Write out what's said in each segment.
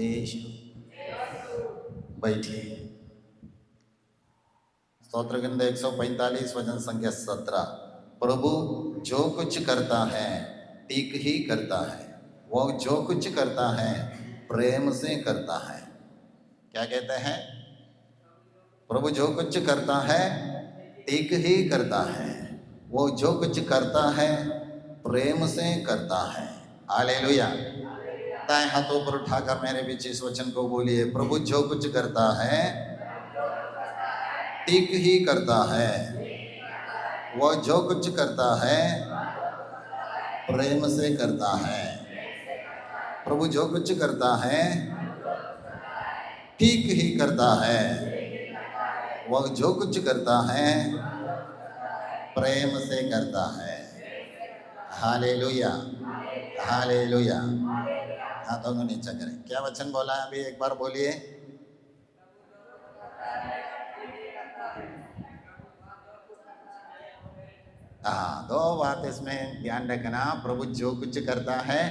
यीशु। बैठिए। स्तोत्र गीत 145 वचन संख्या 17। प्रभु जो कुछ करता है ठीक ही करता है, वो जो कुछ करता है प्रेम से करता है। क्या कहते हैं? प्रभु जो कुछ करता है ठीक ही करता है, वो जो कुछ करता है प्रेम से करता है। हालेलुया। दाएं हाथों पर उठाकर मेरे बीच इस वचन को बोलिए, प्रभु जो कुछ करता है ठीक ही करता है, वो जो कुछ करता है प्रेम से करता है। प्रभु जो कुछ करता है ठीक ही करता है, वो जो कुछ करता है प्रेम से करता है। Hallelujah, hallelujah. हाथों को नीचा करें। क्या वचन बोला है अभी? एक बार बोलिए। हाँ, दो बात इसमें ध्यान रखना। प्रभु जो कुछ करता है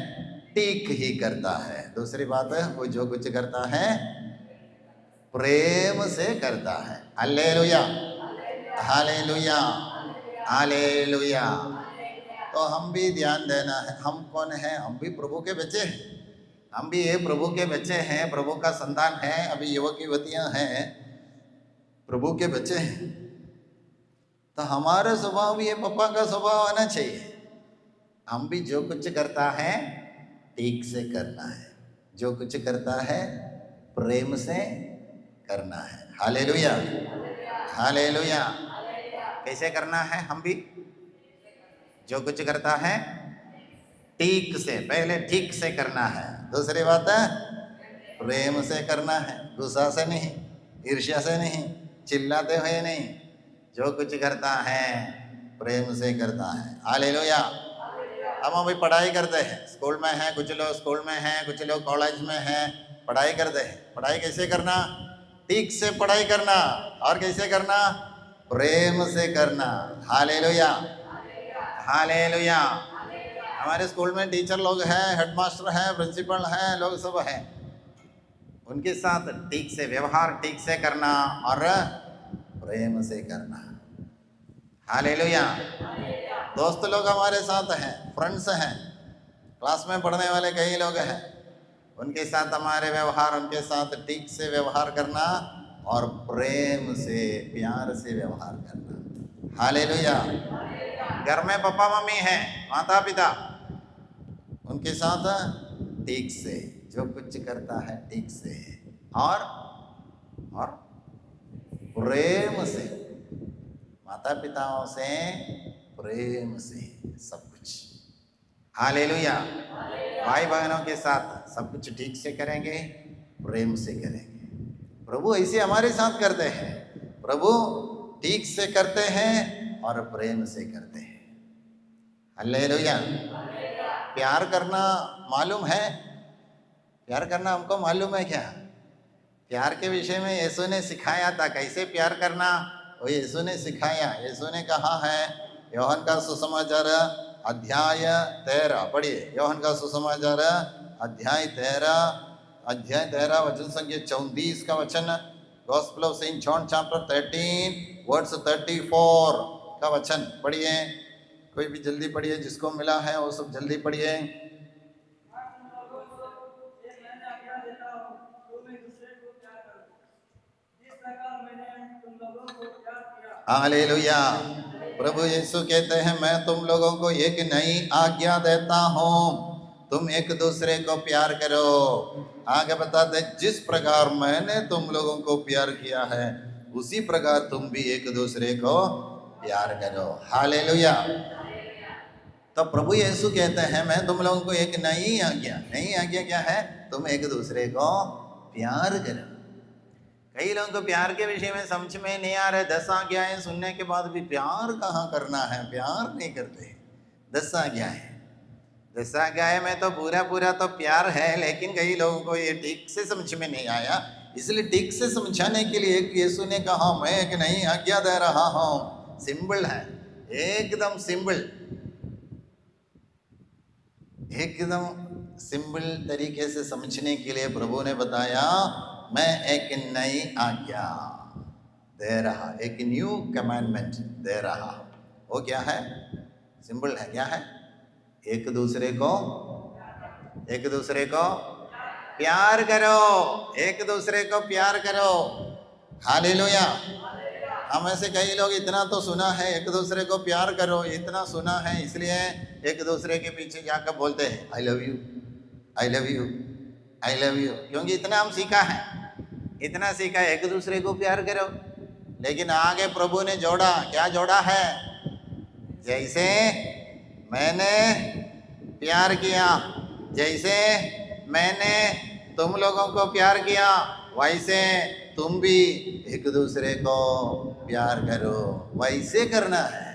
ठीक ही करता है। दूसरी बात है, वो जो कुछ करता है प्रेम से करता है। Hallelujah, hallelujah, hallelujah. तो हम भी ध्यान देना है। हम कौन है? हम भी प्रभु के बच्चे हैं। हम भी ये प्रभु के बच्चे हैं, प्रभु का संतान है। अभी युवक युवतियां हैं, प्रभु के बच्चे हैं। तो हमारा स्वभाव भी ये पप्पा का स्वभाव आना चाहिए। हम भी जो कुछ करता है ठीक से करना है, जो कुछ करता है प्रेम से करना है। Hallelujah, hallelujah. कैसे करना है? हम भी जो कुछ करता है ठीक से, पहले ठीक से करना है। दूसरी बात है प्रेम से करना है, गुस्सा से नहीं, ईर्ष्या से नहीं, चिल्लाते हुए नहीं। जो कुछ करता है प्रेम से करता है। हालेलुया। हम अभी पढ़ाई करते हैं, स्कूल में हैं, कुछ लोग स्कूल में हैं, कुछ लोग कॉलेज में हैं, पढ़ाई करते हैं। पढ़ाई कैसे करना? ठीक से पढ़ाई करना। और कैसे करना? प्रेम से करना। Hallelujah, hallelujah. हमारे स्कूल में टीचर लोग हैं, हेडमास्टर हैं, प्रिंसिपल हैं, लोग सब हैं। उनके साथ ठीक से व्यवहार, ठीक से करना और प्रेम से करना। हालेलुया। दोस्त लोग हमारे साथ हैं, फ्रेंड्स हैं, क्लास में पढ़ने वाले कई लोग हैं, उनके साथ हमारे व्यवहार, उनके साथ ठीक से व्यवहार करना और प्रेम से, प्यार से व्यवहार करना। हालेलुया। घर में पापा मम्मी हैं, माता पिता, उनके साथ ठीक से, जो कुछ करता है ठीक से और प्रेम से, माता पिताओं से प्रेम से सब कुछ। हालेलुया। भाई बहनों के साथ सब कुछ ठीक से करेंगे, प्रेम से करेंगे। प्रभु ऐसे हमारे साथ करते हैं। प्रभु ठीक से करते हैं और प्रेम से करते हैं। हालेलुया। प्यार करना मालूम है? प्यार करना हमको मालूम है क्या? प्यार के विषय में यीशु ने सिखाया था, कैसे प्यार करना वो यीशु ने सिखाया। यीशु ने कहा है, योहन का सुसमाचार अध्याय 13 पढ़िए। योहन का सुसमाचार अध्याय 13 वचन संख्या 34 का वचन। Gospel of saint John chapter 13 words 34 का वचन पढ़िए। कोई भी जल्दी पढ़िए, जिसको मिला है वो सब जल्दी पढ़िए। हालेलुया। प्रभु यीशु कहते हैं, मैं तुम लोगों को एक नई आज्ञा देता हूँ, तुम एक दूसरे को प्यार करो। आगे बताते, जिस प्रकार मैंने तुम लोगों को प्यार किया है उसी प्रकार तुम भी एक दूसरे को प्यार करो। हालेलुया। तो प्रभु यीशु कहते हैं, मैं तुम लोगों को एक नई आज्ञा क्या है? तुम एक दूसरे को प्यार करो। कई लोगों को प्यार के विषय में समझ में नहीं आ रहे। 10 आज्ञाएं सुनने के बाद भी प्यार कहाँ करना है, प्यार नहीं करते। 10 आज्ञाएं में तो पूरा तो प्यार है, लेकिन कई लोगों को ये ठीक से समझ में नहीं आया। इसलिए ठीक से समझाने के लिए यीशु ने कहा, मैं एक नई आज्ञा दे रहा हूँ। सिंपल है, एकदम सिंपल, एकदम सिंपल तरीके से समझने के लिए प्रभु ने बताया, मैं एक नई आज्ञा दे रहा, एक न्यू कमांडमेंट दे रहा। वो क्या है? सिंपल है। क्या है? एक दूसरे को प्यार करो, एक दूसरे को प्यार करो। हालेलुया। हम ऐसे कई लोग इतना तो सुना है, एक दूसरे को प्यार करो, इतना सुना है, इसलिए एक दूसरे के पीछे जाकर बोलते हैं I love you, I love you, I love you, क्योंकि इतना हम सीखा है, इतना सीखा है, एक दूसरे को प्यार करो। लेकिन आगे प्रभु ने जोड़ा, क्या जोड़ा है? जैसे मैंने प्यार किया, जैसे मैंने तुम लोगों को प्यार किया, वैसे तुम भी एक दूसरे को प्यार करो। वैसे करना है।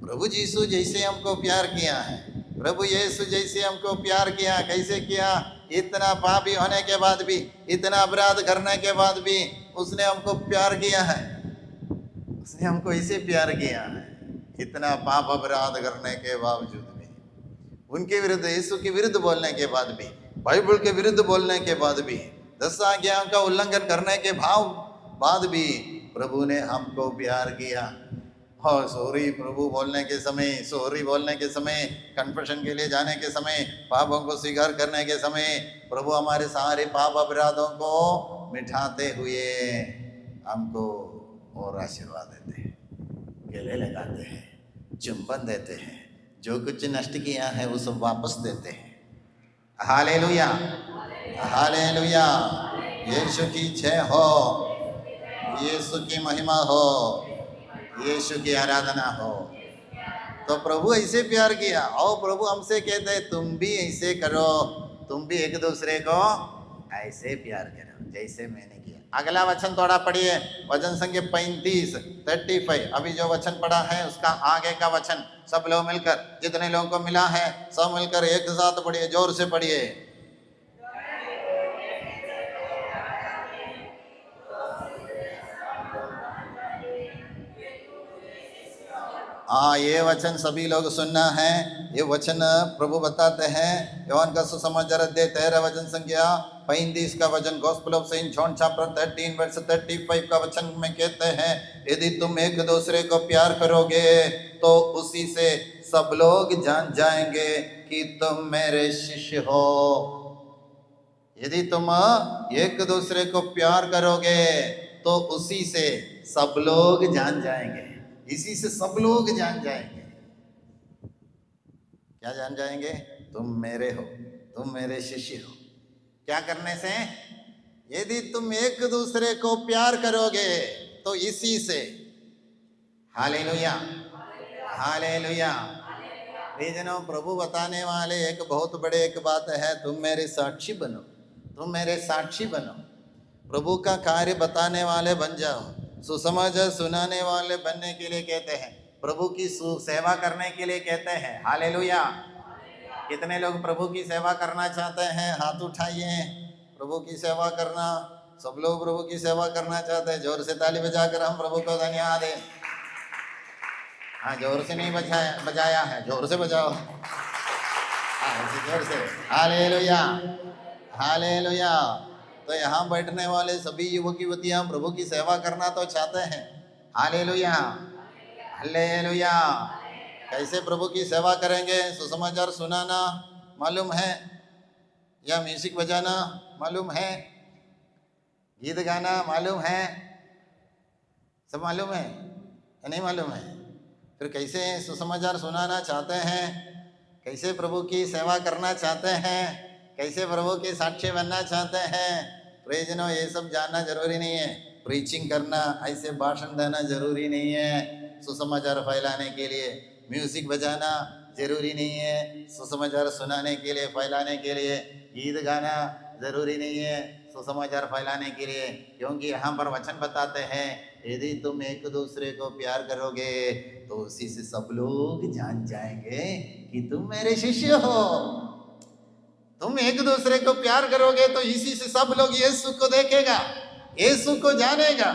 प्रभु यीशु जैसे हमको प्यार किया है, प्रभु यीशु जैसे हमको प्यार किया, कैसे किया? इतना पापी होने के बाद भी, इतना अपराध करने के बाद भी उसने हमको प्यार किया है। उसने हमको ऐसे प्यार किया है, इतना पाप अपराध करने के बावजूद भी, उनके विरुद्ध, यीशु के विरुद्ध बोलने के बाद भी, बाइबल के विरुद्ध बोलने के बाद भी, 10 आज्ञाओं का उल्लंघन करने के बाद भी प्रभु ने हमको प्यार किया। और सॉरी प्रभु बोलने के समय, सॉरी बोलने के समय, कन्फेशन के लिए जाने के समय, पापों को स्वीकार करने के समय प्रभु हमारे सारे पाप अपराधों को मिटाते हुए हमको और आशीर्वाद देते हैं, गले लगाते हैं, चुंबन देते हैं, जो कुछ नष्ट किया है वो सब वापस देते हैं। Hallelujah, hallelujah. यीशु की जय हो, यीशु की महिमा हो, यीशु की आराधना हो। तो प्रभु ऐसे प्यार किया और प्रभु हमसे कहते हैं तुम भी ऐसे करो, तुम भी एक दूसरे को ऐसे प्यार करो जैसे मैंने किया। अगला वचन थोड़ा पढ़िए, वचन संख्या 35 अभी जो वचन पढ़ा है उसका आगे का वचन सब लोग मिलकर, जितने लोगों को मिला है सब मिलकर एक साथ पढ़िए, जोर से पढ़िए। हाँ, ये वचन सभी लोग सुनना है। ये वचन प्रभु बताते हैं, योहान का सुसमाचार अध्याय 13 वचन संख्या 35 का वचन, gospel of saint John chapter 13 verse 35 का वचन में कहते हैं, यदि तुम एक दूसरे को प्यार करोगे तो उसी से सब लोग जान जाएंगे कि तुम मेरे शिष्य हो। यदि तुम एक दूसरे को प्यार करोगे तो उसी से सब लोग जान जाएंगे, इसी से सब लोग जान जाएंगे। क्या जान जाएंगे? तुम मेरे हो, तुम मेरे शिष्य हो। क्या करने से? यदि तुम एक दूसरे को प्यार करोगे तो इसी से। Hallelujah, hallelujah. प्रियजनों, प्रभु बताने वाले एक बहुत बड़े एक बात है, तुम मेरे साक्षी बनो, तुम मेरे साक्षी बनो। प्रभु का कार्य बताने वाले बन जाओ, सुसमाचार सुनाने वाले बनने के लिए कहते हैं, प्रभु की सेवा करने के लिए कहते हैं। हालेलुया। कितने लोग प्रभु की सेवा करना चाहते हैं? हाथ उठाइए। प्रभु की सेवा करना, सब लोग प्रभु की सेवा करना चाहते हैं। जोर से ताली बजाकर हम प्रभु को धन्यवाद दें। हाँ, जोर से नहीं बजाया है, जोर से बजाओ। हाँ, जोर से। Hallelujah, hallelujah. तो यहाँ बैठने वाले सभी युवक युवतियाँ प्रभु की सेवा करना तो चाहते हैं। Hallelujah, hallelujah. कैसे प्रभु की सेवा करेंगे? सुसमाचार सुनाना मालूम है या म्यूजिक बजाना मालूम है, गीत गाना मालूम है, सब मालूम है या नहीं मालूम है? फिर कैसे सुसमाचार सुनाना चाहते हैं, कैसे प्रभु की सेवा करना चाहते हैं, कैसे प्रभु के साक्षी बनना चाहते हैं? प्रियजनों, ये सब जानना जरूरी नहीं है। प्रीचिंग करना, ऐसे भाषण देना जरूरी नहीं है। सुसमाचार फैलाने के लिए म्यूजिक बजाना जरूरी नहीं है। सुसमाचार सुनाने के लिए, फैलाने के लिए गीत गाना जरूरी नहीं है सुसमाचार फैलाने के लिए, क्योंकि यहाँ पर वचन बताते हैं, यदि तुम एक दूसरे को प्यार करोगे तो उसी से सब लोग जान जाएंगे कि तुम मेरे शिष्य हो। तुम एक दूसरे को प्यार करोगे तो इसी से सब लोग यीशु को देखेगा, यीशु को जानेगा।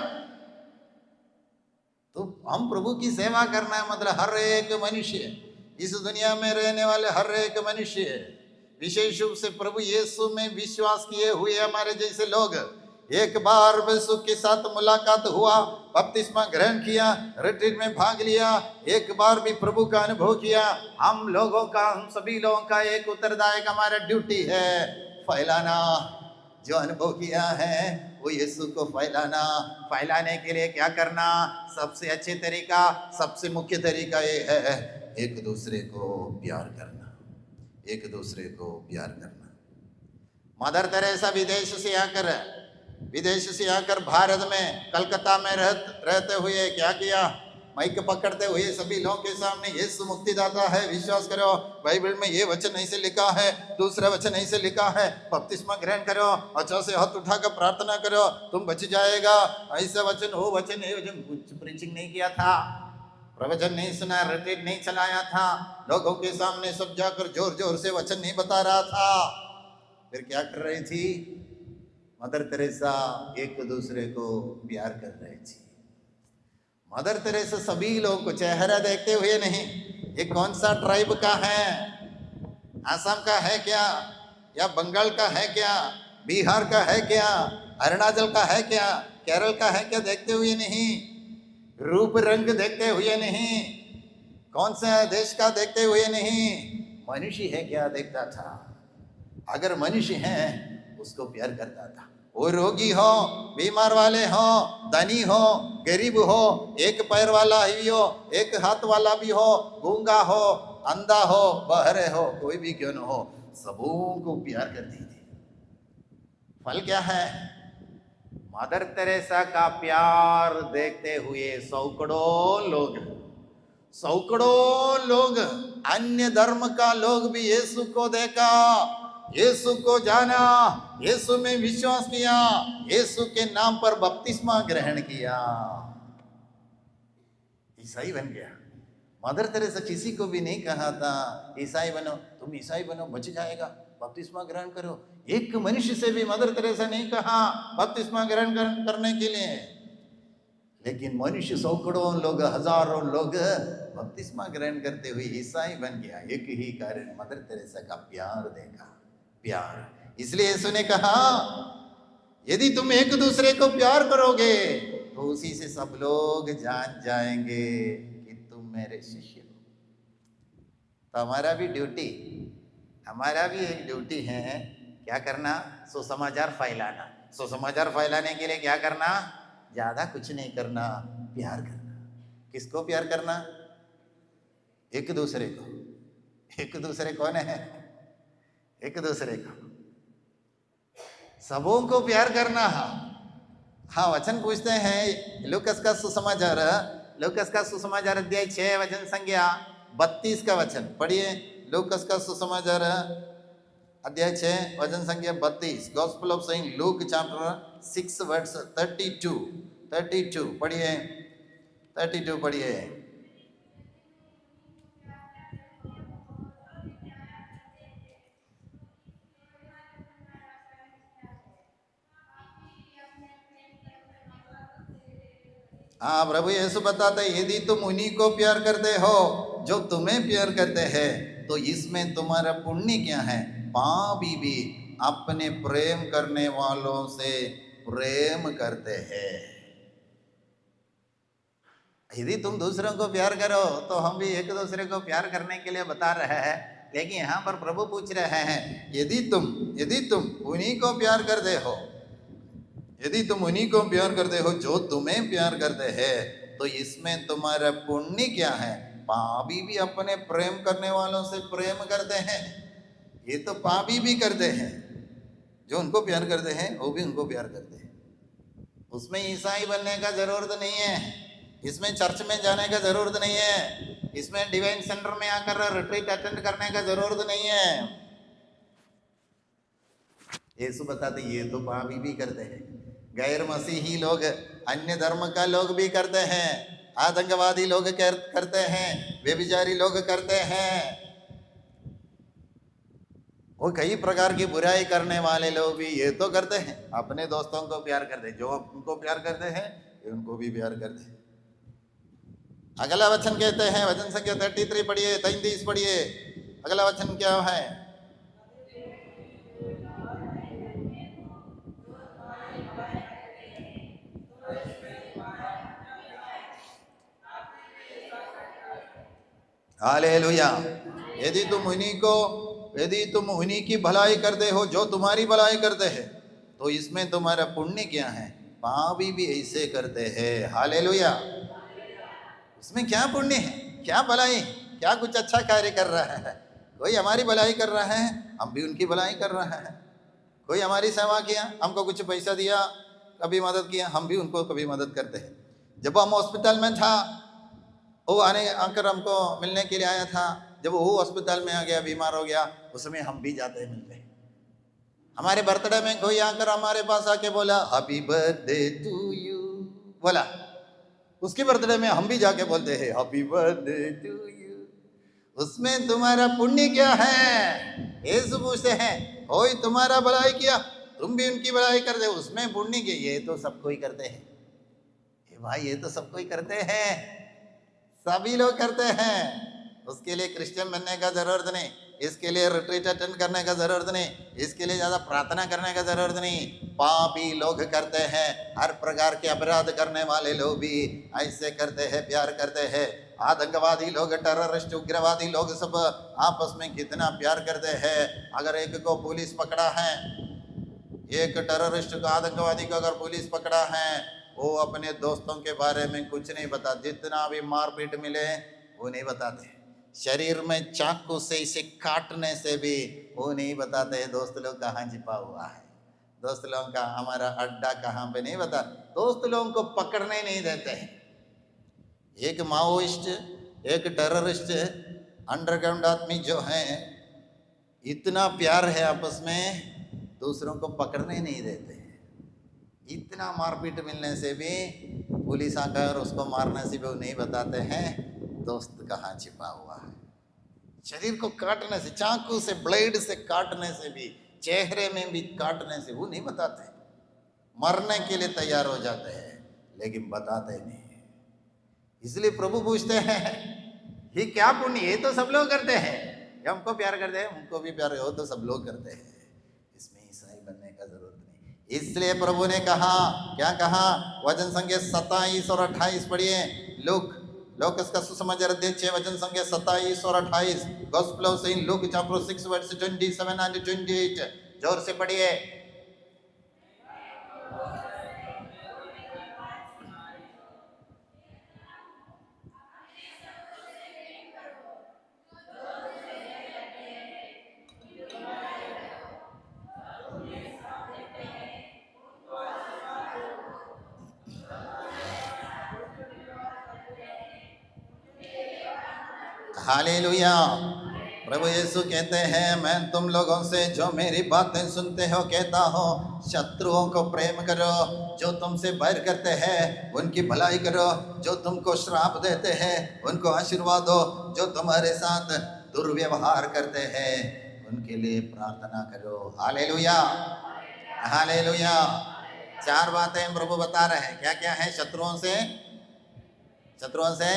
तो हम प्रभु की सेवा करना है, मतलब हर एक मनुष्य, इस दुनिया में रहने वाले हर एक मनुष्य, विशेष रूप से प्रभु यीशु में विश्वास किए हुए हमारे जैसे लोग एक बार यीशु के साथ मुलाकात हुआ, बपतिस्मा ग्रहण किया, रिट्रीट में भाग लिया, एक बार भी प्रभु का अनुभव किया, हम लोगों का, हम सभी लोगों का एक उत्तरदायक हमारा ड्यूटी है फैलाना। जो अनुभव किया है वो यीशु को फैलाना। फैलाने के लिए क्या करना? सबसे अच्छे तरीका, सबसे मुख्य तरीका ये है, एक दूसरे को प्यार करना, एक दूसरे को प्यार करना। मदर तेरेसा विदेश से आकर भारत में कलकत्ता में रहते हुए क्या किया? माइक पकड़ते हुए सभी लोगों के सामने यीशु मुक्तिदाता है, विश्वास करो, बाइबल में ये वचन ऐसे लिखा है, दूसरा वचन ऐसे लिखा है, बपतिस्मा ग्रहण करो, अच्छा से हाथ उठाकर प्रार्थना करो, तुम बच जाएगा, ऐसा वचन, वो वचन, ये वचन। कुछ प्रीचिंग नहीं किया था, प्रवचन नहीं सुना, रिट्रीट नहीं चलाया था, लोगों के सामने सब जाकर जोर जोर से वचन नहीं बता रहा था। फिर क्या कर रही थी मदर तेरेसा? एक दूसरे को प्यार कर रही थी। मदर तेरेसा सभी लोगों को चेहरा देखते हुए नहीं, ये कौन सा ट्राइब का है, आसाम का है क्या, या बंगाल का है क्या, बिहार का है क्या, अरुणाचल का है क्या, केरल का है क्या, देखते हुए नहीं, रूप रंग देखते हुए नहीं, कौन सा देश का देखते हुए नहीं, मनुष्य है क्या देखता था। अगर मनुष्य है उसको प्यार करता था। वो रोगी हो, बीमार वाले हो, धनी हो, गरीब हो, एक पैर वाला ही हो, एक हाथ वाला भी हो, गूंगा हो, अंधा हो, बहरे हो, कोई भी क्यों न हो, सबों को प्यार करती थी। फल क्या है? मदर तेरेसा का प्यार देखते हुए सैकड़ों लोग अन्य धर्म का लोग भी यीशु को देखा, यीशु को जाना, यीशु में विश्वास किया, यीशु के नाम पर बपतिस्मा ग्रहण किया, ईसाई बन गया। मदर तेरेसा किसी को भी नहीं कहा था ईसाई बनो, तुम ईसाई बनो बच जाएगा, बपतिस्मा ग्रहण करो। एक मनुष्य से भी मदर तेरेसा नहीं कहा बपतिस्मा ग्रहण करने के लिए, लेकिन मनुष्य सैकड़ों लोग, हजारों लोग बपतिस्मा ग्रहण करते हुए ईसाई बन गया। एक ही कारण, मदर तेरेसा का प्यार देखा, प्यार। इसलिए यीशु ने कहा यदि तुम एक दूसरे को प्यार करोगे तो उसी से सब लोग जान जाएंगे कि तुम मेरे शिष्य हो। तो हमारा भी एक ड्यूटी है, क्या करना? सुसमाचार फैलाना। सुसमाचार फैलाने के लिए क्या करना? ज्यादा कुछ नहीं करना, प्यार करना। किसको प्यार करना? एक दूसरे को। एक दूसरे कौन है? एक दूसरे को, सबों को प्यार करना। हाँ, वचन पूछते हैं लूकस का सुसमाचार अध्याय 6 वचन संख्या 32 का वचन पढ़िए। लूकस का सुसमाचार अध्याय 6 वचन संख्या 32, gospel of saint Luke chapter 6 verse 32 पढ़िए, 32 पढ़िए। हाँ, प्रभु यीशु बताते यदि तुम उन्हीं को प्यार करते हो जो तुम्हें प्यार करते हैं तो इसमें तुम्हारा पुण्य क्या है? पापी भी अपने प्रेम करने वालों से प्रेम करते हैं। यदि तुम दूसरों को प्यार करो तो हम भी एक दूसरे को प्यार करने के लिए बता रहे हैं, लेकिन यहाँ पर प्रभु पूछ रहे हैं यदि तुम उन्हीं को प्यार करते हो, यदि तुम उन्हीं को प्यार करते हो जो तुम्हें प्यार करते हैं तो इसमें तुम्हारा पुण्य क्या है? पापी भी अपने प्रेम करने वालों से प्रेम करते हैं। ये तो पापी भी करते हैं, जो उनको प्यार करते हैं वो भी उनको प्यार करते हैं। उसमें ईसाई बनने का जरूरत नहीं है, इसमें चर्च में जाने का जरूरत नहीं है, इसमें डिवाइन सेंटर में आकर रिट्रीट अटेंड करने का जरूरत नहीं है। यीशु बताते ये तो पापी भी करते हैं, गैर मसीही लोग, अन्य धर्म का लोग भी करते हैं, आतंकवादी लोग करते हैं, व्यभिचारी लोग करते हैं, वो कई प्रकार की बुराई करने वाले लोग भी ये तो करते हैं। अपने दोस्तों को प्यार करते हैं, जो उनको प्यार करते हैं उनको भी प्यार करते हैं। अगला वचन कहते हैं, वचन संख्या 33 पढ़िए, 33 पढ़िए। अगला वचन क्या है? हालेलुया। यदि तुम उन्हीं की भलाई करते हो जो तुम्हारी भलाई करते हैं, तो इसमें तुम्हारा पुण्य क्या है? पापी भी ऐसे करते हैं। हालेलुया। इसमें क्या पुण्य है, क्या भलाई है, क्या कुछ अच्छा कार्य कर रहा है? कोई हमारी भलाई कर रहा है, हम भी उनकी भलाई कर रहा है। कोई हमारी सेवा किया, हमको कुछ पैसा दिया, कभी मदद किया, हम भी उनको कभी मदद करते हैं। जब हम हॉस्पिटल में था, वो आकर हमको मिलने के लिए आया था। जब वो हॉस्पिटल में आ गया, बीमार हो गया, उसमें हम भी जाते मिलते। हमारे बर्थडे में कोई आकर हमारे पास आके बोला हैप्पी बर्थडे टू यू, बोला, उसके बर्थडे में हम भी जाके बोलते हैं हैप्पी बर्थडे टू यू। उसमें तुम्हारा पुण्य क्या है? यीशु पूछते हैं, कोई तुम्हारा भलाई किया, तुम भी उनकी भलाई कर दे, उसमें पुण्य के? ये तो सबको ही करते हैं भाई, ये तो सबको ही करते हैं, सभी लोग करते हैं। उसके लिए क्रिश्चियन बनने का जरूरत नहीं, इसके लिए रिट्रीट अटेंड करने का जरूरत नहीं, इसके लिए ज़्यादा प्रार्थना करने का जरूरत नहीं। पापी लोग करते हैं, हर प्रकार के अपराध करने वाले लोग भी ऐसे करते हैं, प्यार करते हैं। आतंकवादी लोग, टेररिस्ट, उग्रवादी लोग सब आपस में कितना प्यार करते हैं। अगर एक को पुलिस पकड़ा है, एक टेररिस्ट को, आतंकवादी को अगर पुलिस पकड़ा है, वो अपने दोस्तों के बारे में कुछ नहीं बता, जितना भी मारपीट मिले वो नहीं बताते। शरीर में चाकू से इसे काटने से भी वो नहीं बताते दोस्त लोग कहाँ छिपा हुआ है, दोस्त लोगों का हमारा अड्डा कहाँ पे नहीं बता, दोस्त लोगों को पकड़ने नहीं देते। एक माओइस्ट, एक टेररिस्ट, अंडरग्राउंड आदमी जो है, इतना प्यार है आपस में, दूसरों को पकड़ने नहीं देते। इतना मारपीट मिलने से भी पुलिस आकर उसको मारने से भी वो नहीं बताते हैं दोस्त कहाँ छिपा हुआ है। शरीर को काटने से, चाकू से, ब्लेड से काटने से भी, चेहरे में भी काटने से वो नहीं बताते। मरने के लिए तैयार हो जाते हैं लेकिन बताते नहीं। इसलिए प्रभु पूछते हैं ये क्या पुण्य? ये तो सब लोग करते हैं, हमको प्यार करते हैं, उनको भी प्यार हो तो सब लोग करते हैं, इसमें ईसाई बनने का जरूरत नहीं। इसलिए प्रभु ने कहा, क्या कहा? वचन संख्या 27 और 28 पढ़िए। लूक इसका सुसमाचार अध्याय 6 वचन संख्या 27 और 28। Gospel of saint Luke chapter 6 verse 27 and 28। जोर से पढ़िए। हालेलुया। प्रभु यीशु कहते हैं, मैं तुम लोगों से जो मेरी बातें सुनते हो कहता हूँ, शत्रुओं को प्रेम करो, जो तुमसे बैर करते हैं उनकी भलाई करो, जो तुमको श्राप देते हैं उनको आशीर्वाद दो, जो तुम्हारे साथ दुर्व्यवहार करते हैं उनके लिए प्रार्थना करो। Hallelujah, hallelujah. 4 बातें प्रभु बता रहे हैं। क्या क्या है? शत्रुओं से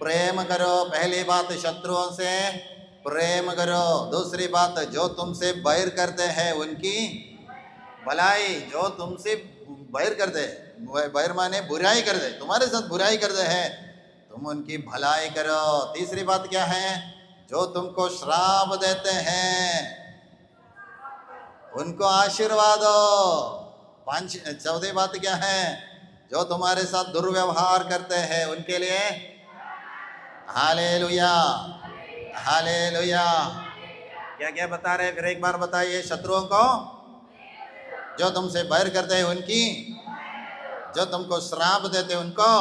प्रेम करो। पहली बात, शत्रुओं से प्रेम करो। दूसरी बात, जो तुमसे बैर करते हैं उनकी भलाई, जो तुमसे बैर करते हैं, बैर माने बुराई कर दे, तुम्हारे साथ बुराई करते हैं, तुम उनकी भलाई करो। तीसरी बात क्या है? जो तुमको श्राप देते हैं उनको आशीर्वाद दो। चौथी बात क्या है? जो तुम्हारे साथ दुर्व्यवहार करते हैं उनके लिए हालेलुया, हालेलुया। क्या क्या बता रहे? फिर एक बार बताइए। शत्रुओं को, जो तुमसे बैर करते हैं उनकी, जो तुमको श्राप देते हैं उनको,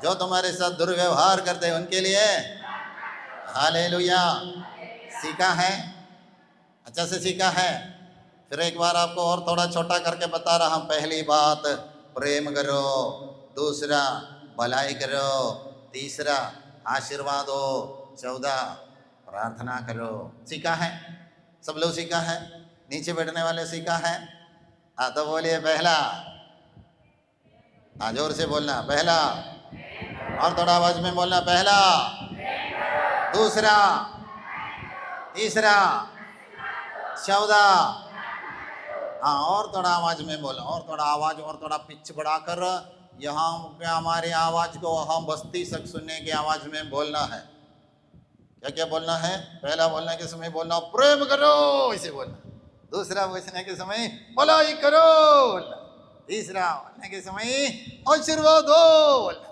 जो तुम्हारे साथ दुर्व्यवहार करते हैं उनके लिए हालेलुया। सीखा है? अच्छा से सीखा है? फिर एक बार आपको और थोड़ा छोटा करके बता रहा हूं। पहली बात, प्रेम करो। दूसरा, भलाई करो। तीसरा, आशीर्वाद हो। 14, प्रार्थना करो। सीखा है? सब लोग सीखा है? नीचे बैठने वाले सीखा है? तो बोलिए पहला। जोर से बोलना, पहला। और थोड़ा आवाज में बोलना, पहला, दूसरा, तीसरा, 14। हाँ, और थोड़ा आवाज में बोलना, और थोड़ा आवाज, और थोड़ा पिच बढ़ाकर। यहाँ पे हमारी आवाज को हम बस्ती तक सुनने की आवाज में बोलना है। क्या क्या बोलना है? पहला बोलने के समय बोलना प्रेम करो, इसे बोलना। दूसरा बोलने के समय भलाई करो बोलना। तीसरा बोलने के समय आशीर्वाद दो बोलना।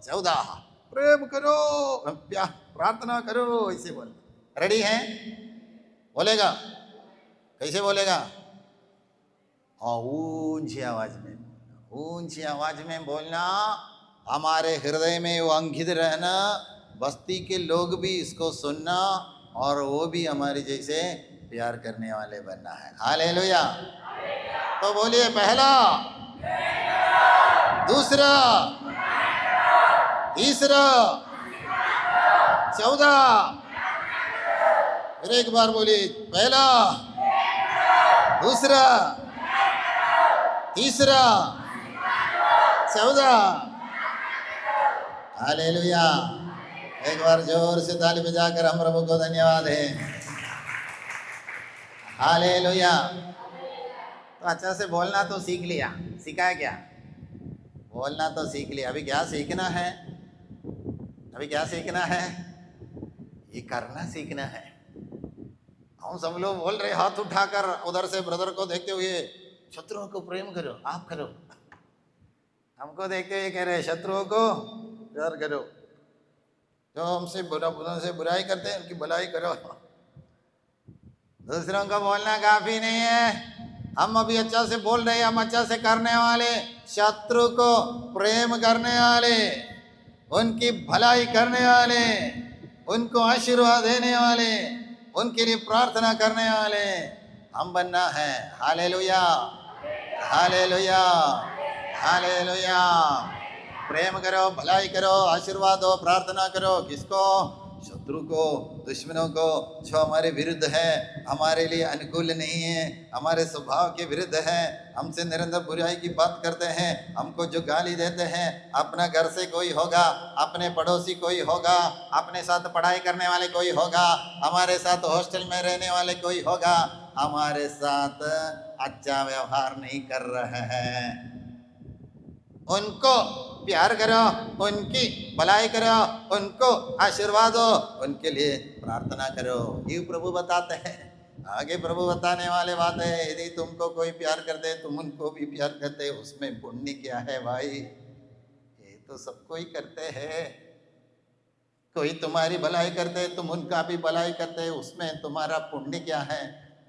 14 प्रेम करो, प्रार्थना करो, इसे बोलना। रेडी हैं? बोलेगा? कैसे बोलेगा? हाँ, ऊंची आवाज में बोलना। हमारे हृदय में वो अंकित रहना, बस्ती के लोग भी इसको सुनना और वो भी हमारे जैसे प्यार करने वाले बनना है। हालेलुया। तो बोलिए, पहला, दूसरा, तीसरा, 14। फिर एक बार बोलिए, पहला, दूसरा, तीसरा, 14। हालेलुया। एक बार जोर से ताली बजाकर हम प्रभु को धन्यवाद है। हालेलुया। तो अच्छा से बोलना तो सीख लिया, सीखा है क्या? बोलना तो सीख लिया। अभी क्या सीखना है? अभी क्या सीखना है? ये करना सीखना है। हम सब लोग बोल रहे हाथ उठाकर, उधर से ब्रदर को देखते हुए, शत्रुओं को प्रेम करो, आप करो। हमको देखते हुए कह रहे शत्रुओं को प्यार करो, जो हमसे बुराई करते हैं उनकी भलाई करो। दूसरों को बोलना काफी नहीं है। हम अभी अच्छा से बोल रहे हैं, हम अच्छा से करने वाले, शत्रु को प्रेम करने वाले, उनकी भलाई करने वाले, उनको आशीर्वाद देने वाले, उनके लिए प्रार्थना करने वाले हम बनना है। Hallelujah, hallelujah, hallelujah. प्रेम करो, भलाई करो, आशीर्वाद दो, प्रार्थना करो। किसको? शत्रु को, दुश्मनों को, जो हमारे विरुद्ध है, हमारे लिए अनुकूल नहीं है, हमारे स्वभाव के विरुद्ध है, हमसे निरंतर बुराई की बात करते हैं, हमको जो गाली देते हैं। अपना घर से कोई होगा, अपने पड़ोसी कोई होगा, अपने साथ पढ़ाई करने वाले कोई होगा, हमारे साथ हॉस्टल में रहने वाले कोई होगा, हमारे साथ अच्छा व्यवहार नहीं कर रहे हैं, उनको प्यार करो, उनकी भलाई करो, उनको आशीर्वाद दो, उनके लिए प्रार्थना करो। ये प्रभु बताते हैं। आगे प्रभु बताने वाले बात है, यदि तुमको कोई प्यार करते तुम उनको भी प्यार करते, उसमें पुण्य क्या है भाई? ये तो सबको ही करते हैं। कोई तुम्हारी भलाई करते तुम उनका भी भलाई करते, उसमें तुम्हारा पुण्य क्या है?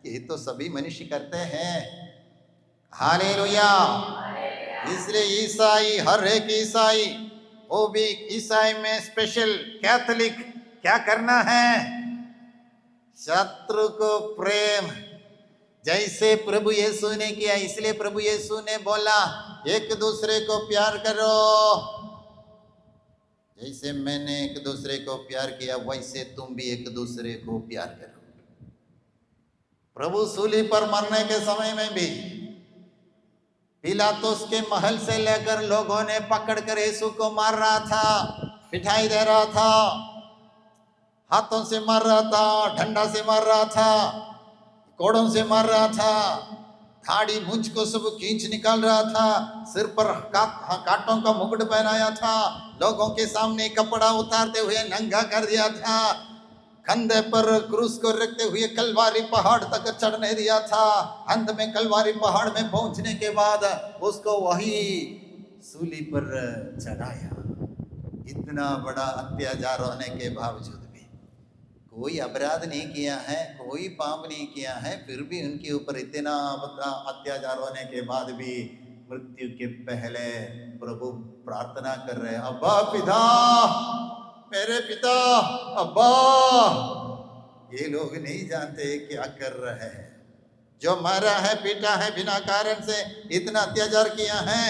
ये तो सभी मनुष्य करते हैं। हालेलुया। इसलिए ईसाई, हर एक ईसाई, वो भी ईसाई में स्पेशल कैथोलिक क्या करना है? शत्रु को प्रेम, जैसे प्रभु यीशु ने किया। इसलिए प्रभु यीशु ने बोला एक दूसरे को प्यार करो, जैसे मैंने एक दूसरे को प्यार किया वैसे तुम भी एक दूसरे को प्यार करो। प्रभु सूली पर मरने के समय में भी पिलातुस के महल से लेकर लोगों ने पकड़कर यीशु को मार रहा था, पिटाई दे रहा था, हाथों से मार रहा था, डंडा से मार रहा था, कोड़ों से मार रहा था, दाढ़ी मूंछ को सब खींच निकाल रहा था, सिर पर कांटों का मुकुट पहनाया था, लोगों के सामने कपड़ा उतारते हुए नंगा कर दिया था, कंधे पर क्रूस को रखते हुए कलवारी पहाड़ तक चढ़ने दिया था। अंत में कलवारी पहाड़ में पहुंचने के बाद उसको वही सूली पर चढ़ाया। इतना बड़ा अत्याचार होने के बावजूद भी, कोई अपराध नहीं किया है, कोई पाप नहीं किया है, फिर भी उनके ऊपर इतना बड़ा अत्याचार होने के बाद भी मृत्यु के पहले प्रभु प्रार्थना कर रहे, अब्बा पिता, मेरे पिता, अब्बा। ये लोग नहीं जानते क्या कर रहे हैं। जो मारा है, पीटा है, बिना कारण से इतना अत्याचार किया है,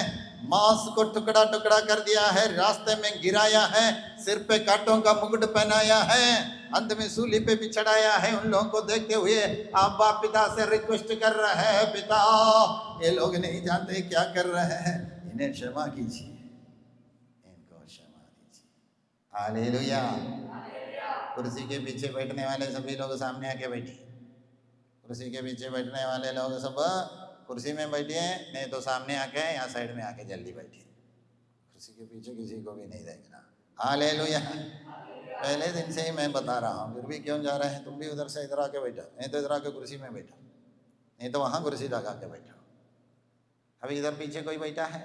मांस को टुकड़ा टुकड़ा कर दिया है, रास्ते में गिराया है, सिर पे कांटों का मुकुट पहनाया है, अंत में सूली पे भी चढ़ाया है। उन लोगों को देखते हुए अब्बा पिता से रिक्वेस्ट कर रहे हैं, पिता ये लोग नहीं जानते क्या कर रहे हैं, इन्हें क्षमा कीजिए, इनको क्षमा दीजिए। हालेलुया। कुर्सी के पीछे बैठने वाले सभी लोग सामने आके बैठिए। कुर्सी के पीछे बैठने वाले लोग सब कुर्सी में बैठिए, नहीं तो सामने आके या साइड में आके जल्दी बैठिए। कुर्सी के पीछे किसी को भी नहीं देखना। हालेलुया, पहले दिन से ही मैं बता रहा हूँ, फिर भी क्यों जा रहे हैं? तुम भी उधर से इधर आके बैठा, नहीं तो इधर आके कुर्सी में बैठा, नहीं तो वहाँ कुर्सी लगा के बैठा। अभी इधर पीछे कोई बैठा है,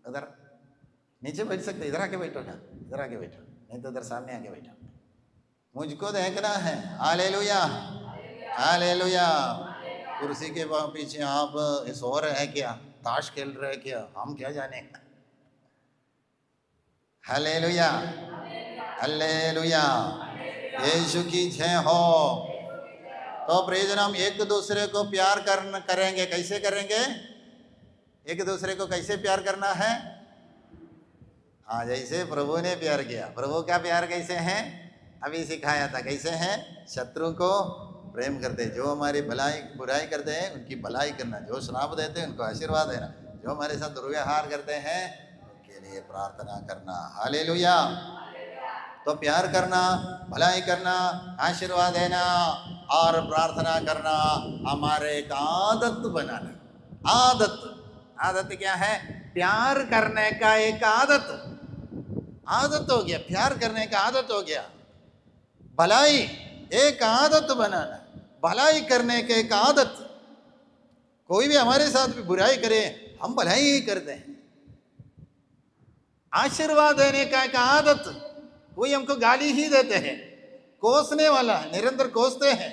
उधर नीचे बैठ सकते, इधर आके बैठो ना, इधर आके बैठो, नहीं तो इधर सामने आके बैठो। मुझको देखना है। Hallelujah, hallelujah. कुर्सी के पीछे आप सो रहे हैं क्या, ताश खेल रहे हैं क्या, हम क्या जाने। हालेलुया, हालेलुया, यीशु की जय हो। तो प्रेज नाम, एक दूसरे को प्यार करेंगे। कैसे करेंगे? एक दूसरे को कैसे प्यार करना है? हाँ, जैसे प्रभु ने प्यार किया। प्रभु का प्यार कैसे है? अभी सिखाया था। कैसे है? शत्रु को प्रेम करते, जो हमारी बुराई करते हैं उनकी भलाई करना, जो श्राप देते हैं उनको आशीर्वाद देना, जो हमारे साथ दुर्व्यवहार करते हैं उनके लिए प्रार्थना करना। हालेलुया। तो प्यार करना, भलाई करना, आशीर्वाद देना और प्रार्थना करना हमारे एक आदत बनाना। आदत क्या है? प्यार करने का एक आदत हो गया, प्यार करने का आदत हो गया। भलाई एक आदत बनाना, भलाई करने के एक आदत। कोई भी हमारे साथ भी बुराई करे, हम भलाई ही करते हैं। आशीर्वाद देने का एक आदत। कोई हमको गाली ही देते हैं, कोसने वाला निरंतर कोसते हैं,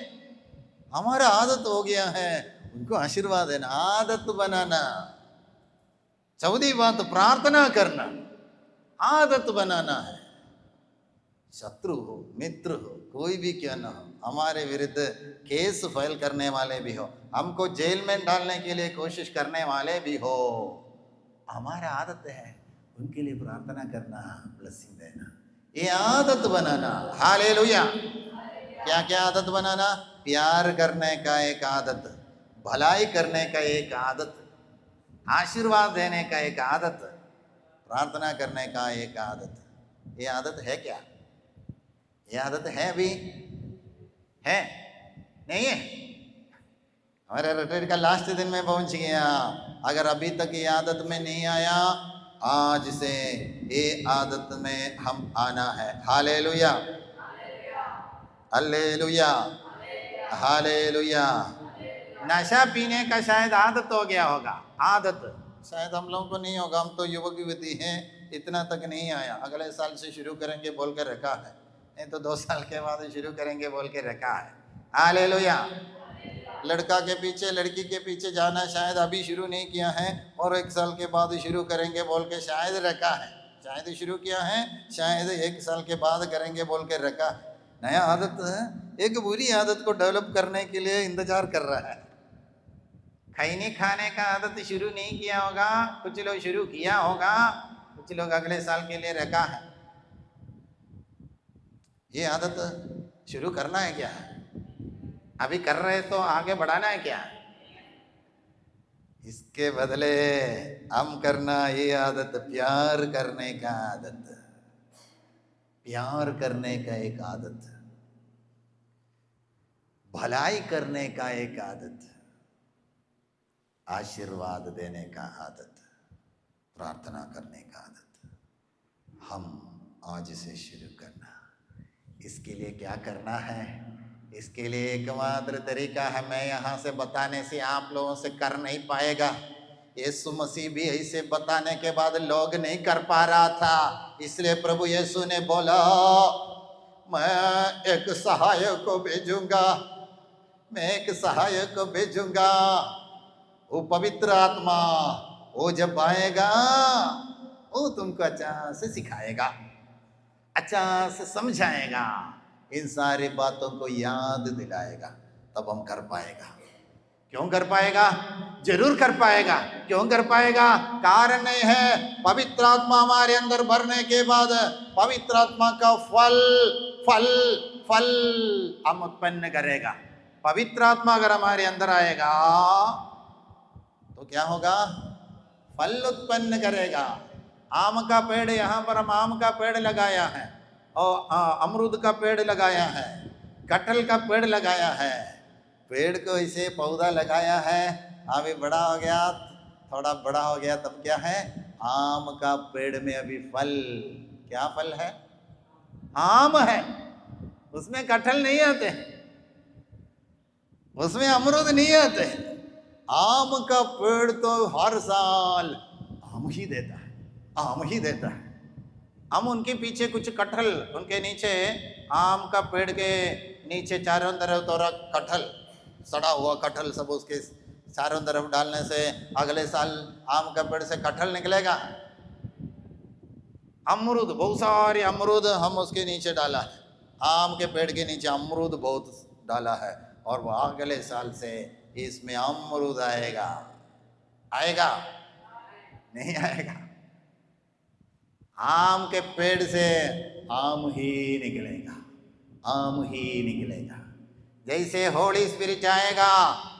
हमारा आदत हो गया है उनको आशीर्वाद देना, आदत बनाना। चौथी बात, प्रार्थना करना, आदत बनाना है। शत्रु हो, मित्र हो, कोई भी क्यों न हो, हमारे विरुद्ध केस फाइल करने वाले भी हो, हमको जेल में डालने के लिए कोशिश करने वाले भी हो, हमारा आदत है उनके लिए प्रार्थना करना, ब्लेसिंग देना, ये आदत बनाना। हालेलुया। क्या क्या आदत बनाना? प्यार करने का एक आदत, भलाई करने का एक आदत, आशीर्वाद देने का एक आदत, प्रार्थना करने का एक आदत। ये आदत है क्या? ये आदत है भी है नहीं है? हमारे रिट्रीट का लास्ट दिन में पहुंच गया। अगर अभी तक ये आदत में नहीं आया, आज से ये आदत में हम आना है। Hallelujah, hallelujah, hallelujah. नशा पीने का शायद आदत हो गया होगा, आदत शायद हम लोगों को नहीं होगा, हम तो युवक युवती हैं, इतना तक नहीं आया। अगले साल से शुरू करेंगे बोल के रखा है, नहीं तो 2 साल के बाद शुरू करेंगे बोल के रखा है। हालेलुया। लड़का के पीछे, लड़की के पीछे जाना शायद अभी शुरू नहीं किया है, और 1 साल के बाद शुरू करेंगे बोल के शायद रखा है। शायद शुरू किया है, शायद 1 साल के बाद करेंगे बोल के रखा है। नया आदत है, एक बुरी आदत को डेवलप करने के लिए इंतजार कर रहा है। खैनी खाने का आदत शुरू नहीं किया होगा, कुछ लोग शुरू किया होगा, कुछ लोग अगले साल के लिए रखा है। ये आदत शुरू करना है क्या? अभी कर रहे तो आगे बढ़ाना है क्या? इसके बदले हम करना ये आदत, प्यार करने का आदत, प्यार करने का एक आदत, भलाई करने का एक आदत, आशीर्वाद देने का आदत, प्रार्थना करने का आदत, हम आज से शुरू करना। इसके लिए क्या करना है? इसके लिए एकमात्र तरीका है, मैं यहाँ से बताने से आप लोगों से कर नहीं पाएगा। यीशु मसीह भी ऐसे बताने के बाद लोग नहीं कर पा रहा था, इसलिए प्रभु यीशु ने बोला, मैं एक सहायक को भेजूंगा, मैं एक सहायक को भेजूंगा, वो पवित्र आत्मा, वो जब आएगा वो तुमको अच्छा से सिखाएगा, अच्छा से समझाएगा, इन सारी बातों को याद दिलाएगा, तब हम कर पाएगा। क्यों कर पाएगा? जरूर कर पाएगा। क्यों कर पाएगा? कारण नहीं है, पवित्र आत्मा हमारे अंदर भरने के बाद पवित्र आत्मा का फल फल फल हम उत्पन्न करेगा। पवित्र आत्मा अगर हमारे अंदर आएगा तो क्या होगा? फल उत्पन्न करेगा। आम का पेड़, यहाँ पर हम आम का पेड़ लगाया है, और अमरूद का पेड़ लगाया है, कटहल का पेड़ लगाया है, पेड़ को इसे पौधा लगाया है, अभी बड़ा हो गया, थोड़ा बड़ा हो गया, तब क्या है? आम का पेड़ में अभी फल, क्या फल है? आम है, उसमें कटहल नहीं आते, उसमें अमरूद नहीं आते। आम का पेड़ तो हर साल आम ही देता है, आम ही देता है। हम उनके पीछे कुछ कटहल, उनके नीचे आम का पेड़ के नीचे चारों तरफ तो कटहल, सड़ा हुआ कटहल सब उसके चारों तरफ डालने से अगले साल आम का पेड़ से कटहल निकलेगा। अमरूद, बहुत सारे अमरूद हम उसके नीचे डाला है, आम के पेड़ के नीचे अमरूद बहुत डाला है, और वो अगले साल से इसमें अमरूद आएगा। आएगा नहीं आएगा? आम के पेड़ से आम ही निकलेगा, आम ही निकलेगा। जैसे होली स्पिरिट आएगा,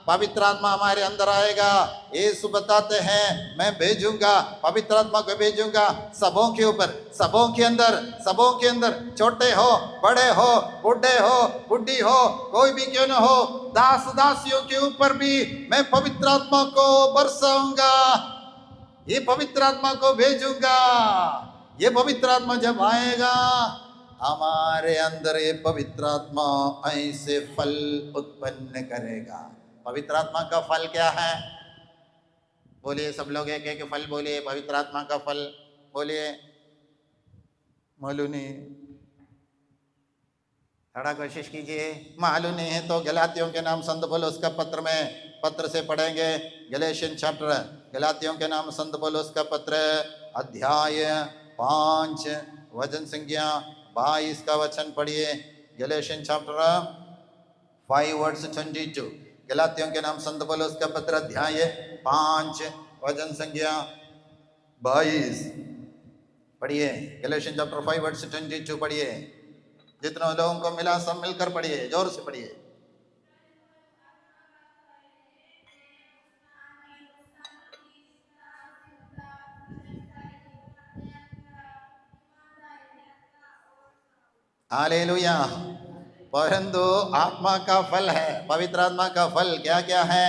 पवित्र आत्मा हमारे अंदर आएगा। यीशु बताते हैं मैं भेजूंगा, पवित्र आत्मा को भेजूंगा सबों के ऊपर, सबों के अंदर, सबों के अंदर, छोटे हो, बड़े हो, बूढ़े हो, बुढ़ी हो, कोई भी क्यों न हो, दास दासियों के ऊपर भी मैं पवित्र आत्मा को बरसाऊंगा, ये पवित्र आत्मा को भेजूंगा। ये पवित्र आत्मा जब आएगा हमारे अंदर, ये पवित्र आत्मा ऐसे फल उत्पन्न करेगा। पवित्र आत्मा का फल क्या है? बोलिए सब लोग एक एक फल बोलिए, पवित्र आत्मा का फल बोलिए। मालूम नहीं, थोड़ा कोशिश कीजिए। मालूम नहीं है तो गलातियों के नाम संत पौलुस का पत्र में पत्र से पढ़ेंगे, गलेशियन चैप्टर, गलातियों के नाम संत पौलुस का पत्र अध्याय 5 वचन संख्या 22 का वचन पढ़िए। गलेशियन चैप्टर 5 वर्स 22, गलातियों के नाम संत पौलुस का पत्र अध्याय 5 वचन संख्या 22 पढ़िए। गलेशियन चैप्टर 5 वर्स 22 पढ़िए। जितने लोगों को मिला सब मिलकर पढ़िए, जोर से पढ़िए। हालेलुया। परंतु आत्मा का फल है, पवित्र आत्मा का फल क्या क्या है?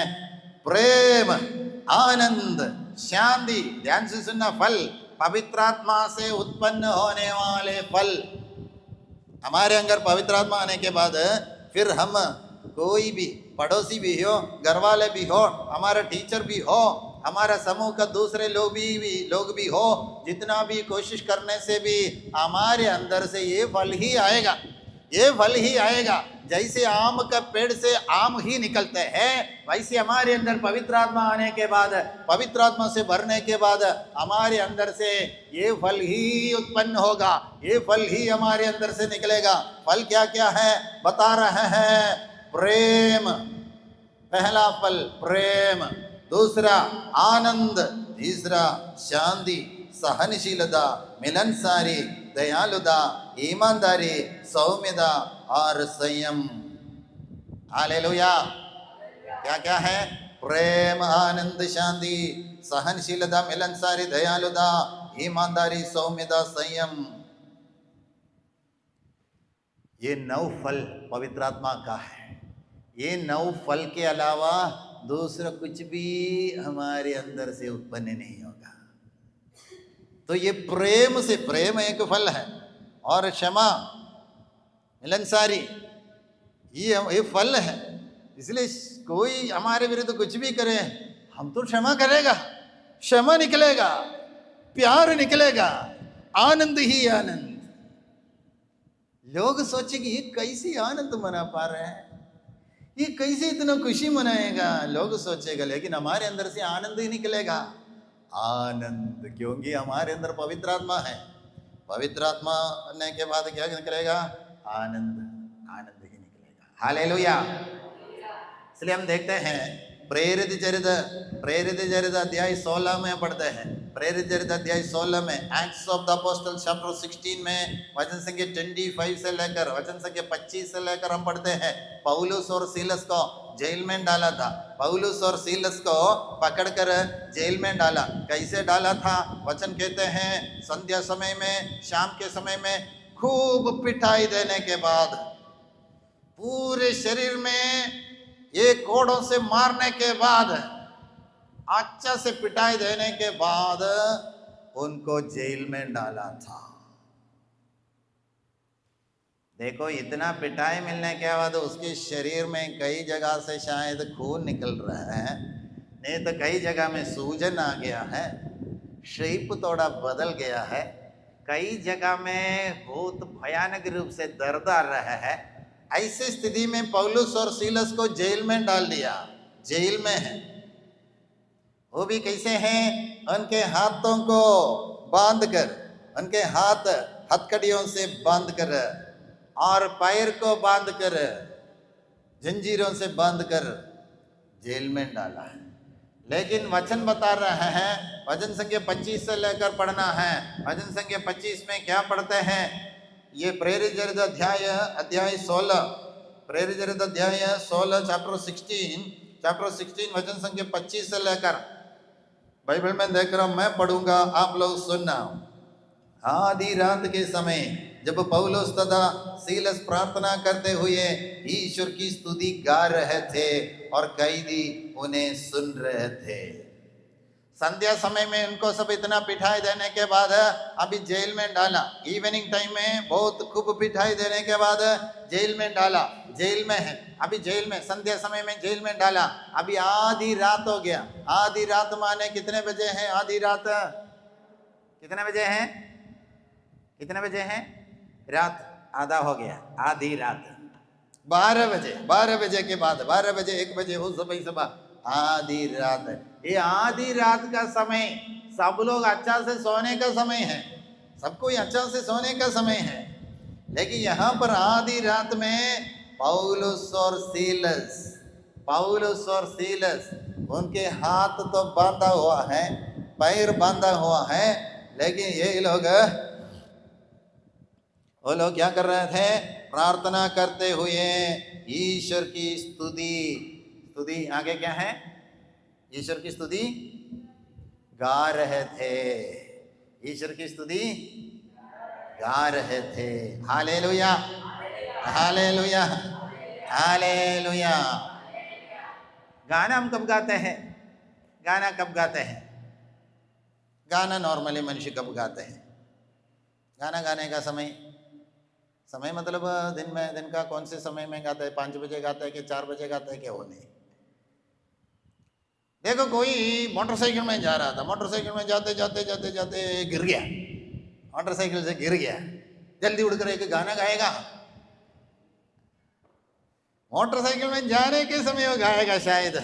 प्रेम, आनंद, शांति। ध्यान से सुनना, फल पवित्र आत्मा से उत्पन्न होने वाले फल। हमारे अंदर पवित्र आत्मा आने के बाद फिर हम कोई भी, पड़ोसी भी हो, घर वाले भी हो, हमारा टीचर भी हो, हमारा समूह का दूसरे लोग भी हो, जितना भी कोशिश करने से भी हमारे अंदर से ये फल ही आएगा, ये फल ही आएगा। जैसे आम का पेड़ से आम ही निकलते हैं, वैसे हमारे अंदर पवित्र आत्मा आने के बाद, पवित्र आत्मा से भरने के बाद हमारे अंदर से ये फल ही उत्पन्न होगा, ये फल ही हमारे अंदर से निकलेगा। फल क्या क्या है बता रहे हैं? प्रेम, पहला फल प्रेम, दूसरा आनंद, तीसरा शांति, सहनशीलता, मिलनसारी, दयालुता, ईमानदारी, सौम्यता और संयम। हालेलुया। क्या क्या है? प्रेम, आनंद, शांति, सहनशीलता, मिलनसारी, दयालुता, ईमानदारी, सौम्यता, संयम। ये 9 फल पवित्र आत्मा का है। ये 9 फल के अलावा दूसरा कुछ भी हमारे अंदर से उत्पन्न नहीं होगा। तो ये प्रेम से, प्रेम एक फल है, और क्षमा, मिलनसारी, ये फल है। इसलिए कोई हमारे विरुद्ध कुछ भी करे, हम तो क्षमा करेगा, क्षमा निकलेगा, प्यार निकलेगा, आनंद ही आनंद। लोग सोचेंगे ये कैसे आनंद मना पा रहे हैं, ये कैसे इतना खुशी मनाएगा, लोग सोचेगा, लेकिन हमारे अंदर से आनंद ही निकलेगा। आनंद, क्योंकि हमारे अंदर पवित्र आत्मा है। पवित्र आत्मा आने के बाद क्या निकलेगा? आनंद, आनंद ही निकलेगा। हालेलुया। इसलिए हम देखते हैं प्रेरित चरित अध्याय 16 में पढ़ते हैं। प्रेरित चरित अध्याय 16 में, acts of the apostle chapter 16 में वचन संख्या 25 से लेकर वचन संख्या 25 से लेकर हम पढ़ते हैं। पौलुस और सीलस को जेल में डाला था। पौलुस और सीलस को पकड़कर जेल में डाला। कैसे डाला था? वचन कहते हैं संध्या समय में, शाम के समय में खूब पिटाई देने के बाद, पूरे शरीर में ये कोड़ों से मारने के बाद, अच्छा से पिटाई देने के बाद उनको जेल में डाला था। देखो इतना पिटाई मिलने के बाद उसके शरीर में कई जगह से शायद खून निकल रहा है, नहीं तो कई जगह में सूजन आ गया है, शेप थोड़ा बदल गया है, कई जगह में बहुत भयानक रूप से दर्द आ रहा है। ऐसी स्थिति में पौलुस और सीलस को जेल में डाल दिया। जेल में है, वो भी कैसे हैं? उनके हाथों को बांध कर, उनके हाथ हथकड़ियों से बांध कर और पैर को बांध कर, जंजीरों से बांध कर जेल में डाला है। लेकिन वचन बता रहा है, वचन संख्या 25 से लेकर पढ़ना है। वचन संख्या 25 में क्या पढ़ते हैं? ये प्रेरित चरित्र अध्याय 16, प्रेरित चरित्र अध्याय 16 चैप्टर 16 वचन संख्या 25 से लेकर, बाइबल में देख रहा हूं, मैं पढ़ूंगा, आप लोग सुनना। आधी रात के समय जब पौलुस तथा सीलस प्रार्थना करते हुए ईश्वर की स्तुति गा रहे थे और कैदी उन्हें सुन रहे थे। संध्या समय में उनको सब इतना पिटाई देने के बाद अभी जेल में डाला। इवनिंग टाइम में बहुत खूब पिटाई देने के बाद जेल में डाला। जेल में है अभी, जेल में संध्या समय में जेल में डाला। अभी आधी रात हो गया। आधी रात माने कितने बजे हैं? आधी रात कितने बजे हैं? कितने बजे हैं? रात आधा हो गया। आधी रात 12 बजे, 12 बजे के बाद, 12 बजे 1 बजे हो सुबह आधी रात। ये आधी रात का समय सब लोग अच्छा से सोने का समय है, सबको अच्छा से सोने का समय है। लेकिन यहाँ पर आधी रात में पौलुस और सीलस उनके हाथ तो बांधा हुआ है, पैर बांधा हुआ है, लेकिन ये लोग, वो लोग क्या कर रहे थे? प्रार्थना करते हुए ईश्वर की स्तुति आगे क्या है? ईश्वर की स्तुति गा रहे थे। ईश्वर की स्तुति गा रहे थे। Hallelujah, hallelujah, hallelujah. गाना हम कब गाते हैं? गाना कब गाते हैं? गाना नॉर्मली मनुष्य कब गाते हैं? गाना गाने का समय मतलब दिन का कौन से समय में गाता है? 5 बजे गाता है कि 4 बजे गाता है कि वो नहीं। देखो कोई मोटरसाइकिल में जा रहा था, मोटरसाइकिल में जाते गिर गया, मोटरसाइकिल से गिर गया, जल्दी उड़कर एक गाना गाएगा? मोटरसाइकिल में जाने के समय वो गाएगा शायद।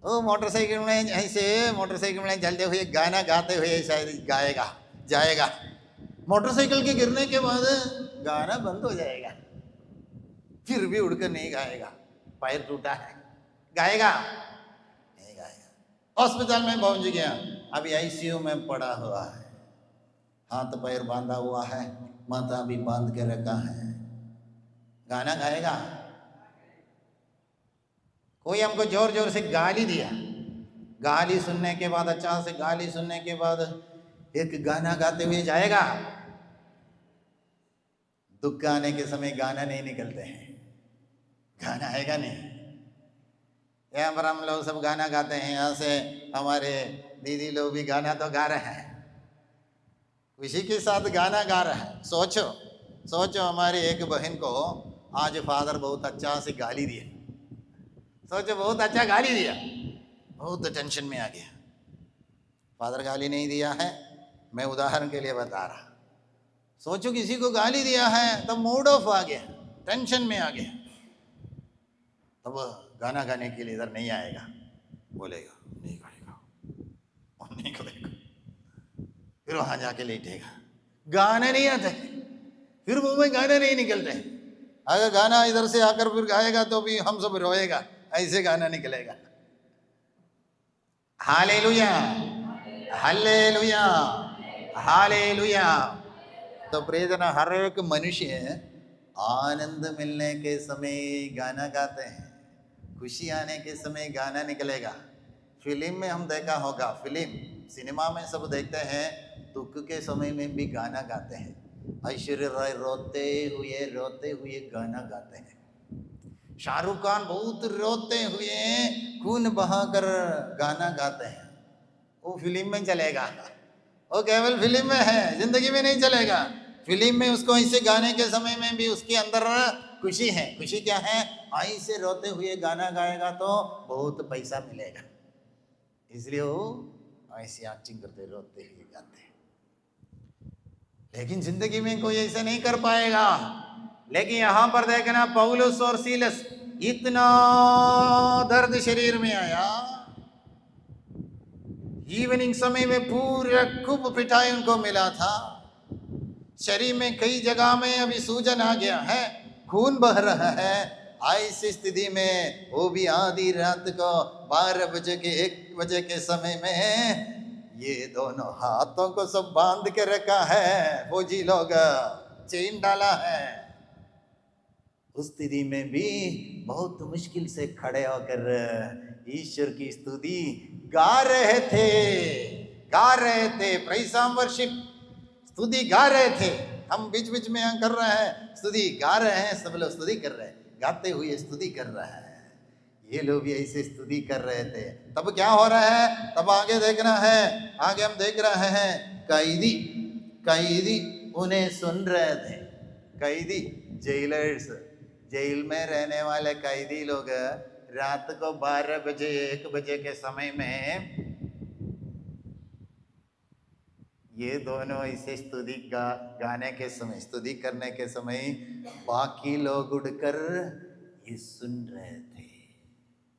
वो मोटरसाइकिल में चलते हुए गाना गाते हुए शायद गाएगा, जाएगा। मोटरसाइकिल के गिरने के बाद गाना बंद हो जाएगा, फिर भी उड़कर नहीं गाएगा। पैर टूटा है, गाएगा? नहीं गाएगा। हॉस्पिटल में पहुंच गया, अभी आईसीयू में पड़ा हुआ है, हाथ पैर बांधा हुआ है, माथा भी बांध के रखा है, गाना गाएगा? कोई हमको जोर जोर से गाली दिया, गाली सुनने के बाद, अच्छा से गाली सुनने के बाद एक गाना गाते हुए जाएगा? दुख आने के समय गाना नहीं निकलते हैं, गाना आएगा नहीं। यहाँ पर हम लोग सब गाना गाते हैं, यहाँ से हमारे दीदी लोग भी गाना तो गा रहे हैं, खुशी के साथ गाना गा रहे हैं। सोचो हमारी एक बहन को आज फादर बहुत अच्छा से गाली दिया, सोचो बहुत अच्छा गाली दिया, बहुत टेंशन में आ गया। फादर गाली नहीं दिया है, मैं उदाहरण के लिए बता रहा। सोचो किसी को गाली दिया है तो मूड ऑफ आ गया, टेंशन में आ गया, तब गाना गाने के लिए इधर नहीं आएगा, बोलेगा नहीं करेगा, फिर वहां जाके लेटेगा, गाना नहीं आता, फिर मुंह में गाना नहीं निकलते। अगर गाना इधर से आकर फिर गाएगा तो भी हम सब रोएगा, ऐसे गाना निकलेगा। Hallelujah, hallelujah, hallelujah. तो प्रियजन, हर एक मनुष्य आनंद मिलने के समय गाना गाते हैं, खुशी आने के समय गाना निकलेगा। फिल्म में हम देखा होगा, फिल्म सिनेमा में सब देखते हैं, दुख के समय में भी गाना गाते हैं। ऐश्वर्या राय रोते हुए गाना गाते हैं। शाहरुख खान बहुत रोते हुए खून बहाकर गाना गाते हैं। वो फिल्म में चलेगा, वो केवल फिल्म में है, जिंदगी में नहीं चलेगा। फिल्म में उसको ऐसे गाने के समय में भी उसके अंदर खुशी है। खुशी क्या है? ऐसे रोते हुए गाना गाएगा तो बहुत पैसा मिलेगा, इसलिए वो ऐसी एक्टिंग करते रोते हुए गाते हैं। लेकिन जिंदगी में कोई ऐसा नहीं कर पाएगा। लेकिन यहां पर देखना, पौलुस और सीलस, इतना दर्द शरीर में आया, इवनिंग समय में पूरा खूब पिटाई उनको मिला था, शरीर में कई जगह में अभी सूजन आ गया है, खून बह रहा है। ऐसी स्थिति में वो भी आधी रात को 12 बजे के 1 बजे के समय में ये दोनों हाथों को सब बांध के रखा है, फौजी लोग चेन डाला है। उस स्थिति में भी बहुत मुश्किल से खड़े होकर ईश्वर की स्तुति गा रहे थे। प्रेज़ एंड वर्शिप, स्तुति गा रहे थे। हम बीच बीच में कर रहे हैं, स्तुति गा रहे हैं, सब लोग स्तुति कर रहे हैं, गाते हुए स्तुति कर रहे हैं। ये लोग भी ऐसे स्तुति कर रहे थे। तब क्या हो रहा है? तब आगे देखना है, आगे हम देख रहे हैं, कैदी उन्हें सुन रहे थे। कैदी, जेलर्स, जेल में रहने वाले कैदी लोग रात को 12 बजे 1 बजे के समय में ये दोनों इसे स्तुति गाने के समय, स्तुति करने के समय बाकी लोग उड़कर ये सुन रहे थे।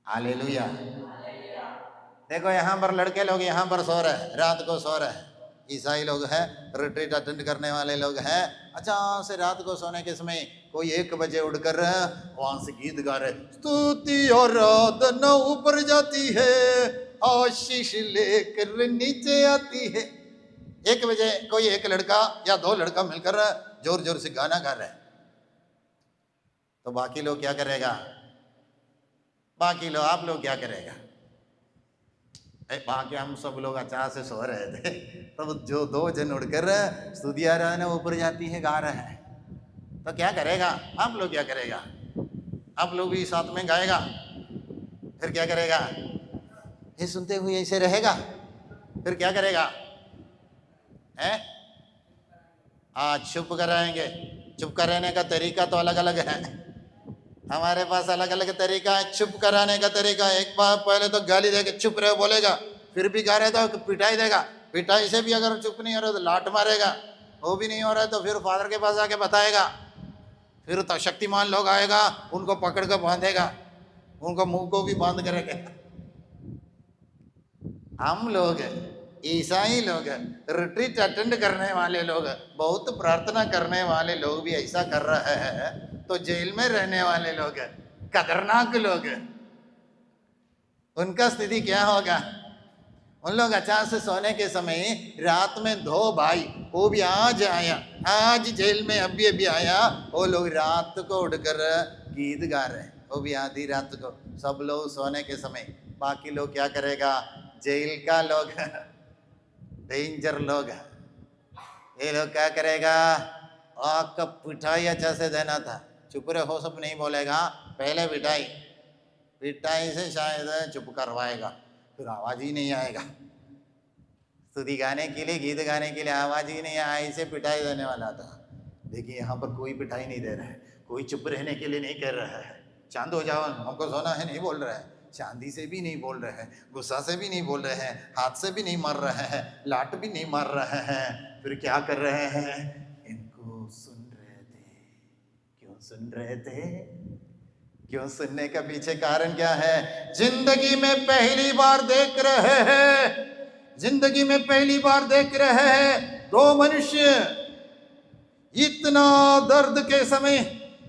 हालेलुया। देखो यहाँ पर लड़के लोग यहाँ पर सो रहे हैं, रात को सो रहे हैं। ईसाई लोग हैं, रिट्रीट अटेंड करने वाले लोग हैं। अच्छा से रात को सोने के समय कोई 1 बजे उड़कर वहां से गीत गा रहे, स्तुति और आराधना ऊपर जाती है, आशीष लेकर नीचे आती है। 1 बजे कोई एक लड़का या 2 लड़का मिलकर जोर जोर से गाना गा रहे हैं, तो बाकी लोग क्या करेगा? बाकी लोग, आप लोग क्या करेगा? बाकी हम सब लोग अच्छा से सो रहे थे, तब जो 2 जन उड़कर स्तुति आराधना ऊपर जाती है गा रहे हैं, तो क्या करेगा? आप लोग क्या करेगा? आप लोग भी साथ में गाएगा, फिर क्या करेगा? ये सुनते हुए ऐसे रहेगा, फिर क्या करेगा? हैं? आज चुप कराएंगे। चुप कराने का तरीका तो अलग अलग है, हमारे पास अलग अलग तरीका है चुप कराने का तरीका। एक बार पहले तो गाली देके चुप रहे बोलेगा, फिर भी गा रहे तो पिटाई देगा, पिटाई से भी अगर चुप नहीं हो रहा तो लात मारेगा, वो भी नहीं हो रहा है तो फिर फादर के पास आके बताएगा, फिर तो शक्तिमान लोग आएगा, उनको पकड़ कर बांधेगा, उनको मुंह को भी बांध कर रखेगा। हम लोग ईसाई लोग, रिट्रीट अटेंड करने वाले लोग, बहुत प्रार्थना करने वाले लोग भी ऐसा कर रहे हैं, तो जेल में रहने वाले लोग, खतरनाक लोग, उनका स्थिति क्या होगा? उन लोग अचानक से सोने के समय रात में 2 भाई, वो भी आज आया, आज जेल में अभी आया, वो लोग रात को उठकर गीत गा रहे हैं, वो भी आधी रात को, सब लोग सोने के समय। बाकी लोग क्या करेगा? जेल का लोग, डेंजर लोग, ये लोग क्या करेगा? आपका पिटाई अच्छा से देना था, चुप रहो, सब नहीं बोलेगा, पहले पिटाई से शायद चुप करवाएगा, फिर आवाज ही नहीं आएगा। स्तुति गाने के लिए, गीत गाने के लिए आवाज ही नहीं आया, इसे पिटाई देने वाला था। देखिए यहाँ पर कोई पिटाई नहीं दे रहा है, कोई चुप रहने के लिए नहीं कर रहा है। शांत हो जाओ, हमको सोना है नहीं बोल रहा है, चांदी से भी नहीं बोल रहे हैं, गुस्सा से भी नहीं बोल रहे हैं, हाथ से भी नहीं मार रहे हैं, लाट भी नहीं मार रहे हैं, फिर क्या कर रहे हैं? इनको सुन रहे थे। क्यों सुन रहे थे? क्यों सुनने का पीछे कारण क्या है? जिंदगी में पहली बार देख रहे हैं, जिंदगी में पहली बार देख रहे हैं 2 मनुष्य इतना दर्द के समय,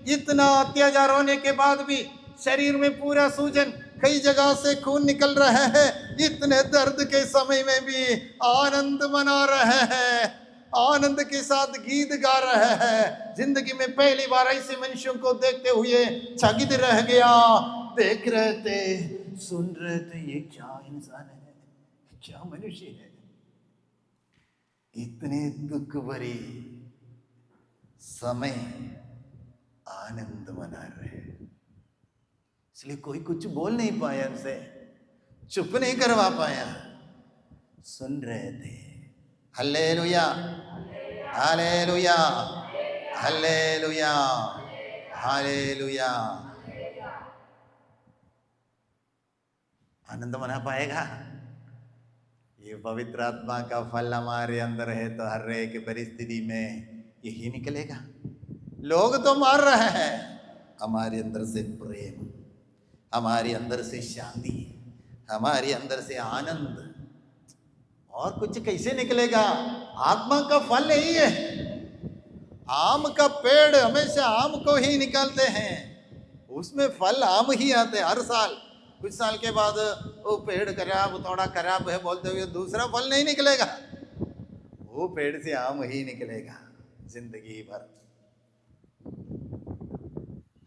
इतना अत्याचार होने के बाद भी शरीर में पूरा सूजन, कई जगह से खून निकल रहे हैं, इतने दर्द के समय में भी आनंद मना रहे हैं, आनंद के साथ गीत गा रहे हैं। जिंदगी में पहली बार ऐसे मनुष्यों को देखते हुए चकित रह गया। देख रहे थे, सुन रहे थे, ये क्या इंसान है, क्या मनुष्य है, इतने दुख भरी समय आनंद मना रहे हैं। इसलिए कोई कुछ बोल नहीं पाया, उनसे चुप नहीं करवा पाया, सुन रहे थे। हालेलुया। Hallelujah, hallelujah, hallelujah. आनंद मना पाएगा। ये पवित्र आत्मा का फल हमारे अंदर है तो हर एक परिस्थिति में यही निकलेगा। लोग तो मार रहे हैं, हमारे अंदर से प्रेम, हमारे अंदर से शांति, हमारे अंदर से आनंद, और कुछ कैसे निकलेगा? आत्मा का फल यही है। आम का पेड़ हमेशा आम को ही निकालते हैं, उसमें फल आम ही आते हैं हर साल। कुछ साल के बाद वो पेड़ खराब, थोड़ा खराब है बोलते हुए दूसरा फल नहीं निकलेगा, वो पेड़ से आम ही निकलेगा जिंदगी भर।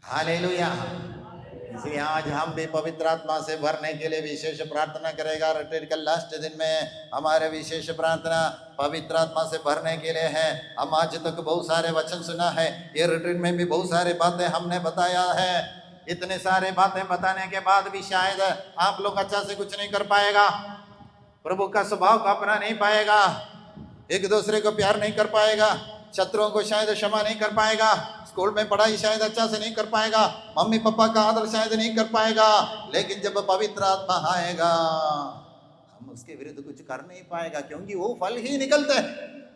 हालेलुया। इसलिए आज हम भी पवित्र आत्मा से भरने के लिए विशेष प्रार्थना करेगा। रिट्रीट का लास्ट दिन में हमारे विशेष प्रार्थना पवित्र आत्मा से भरने के लिए है। हम आज तक बहुत सारे वचन सुना है, ये रिट्रीट में भी बहुत सारी बातें हमने बताया है। इतने सारे बातें बताने के बाद भी शायद आप लोग अच्छा से कुछ नहीं कर पाएगा, प्रभु का स्वभाव को अपना नहीं पाएगा, एक दूसरे को प्यार नहीं कर पाएगा, शत्रुओं को शायद क्षमा नहीं कर पाएगा, स्कूल में पढ़ाई शायद अच्छा से नहीं कर पाएगा, मम्मी पापा का आदर शायद नहीं कर पाएगा। लेकिन जब पवित्र आत्मा आएगा हम उसके विरुद्ध कुछ कर नहीं पाएगा, क्योंकि वो फल ही निकलते हैं,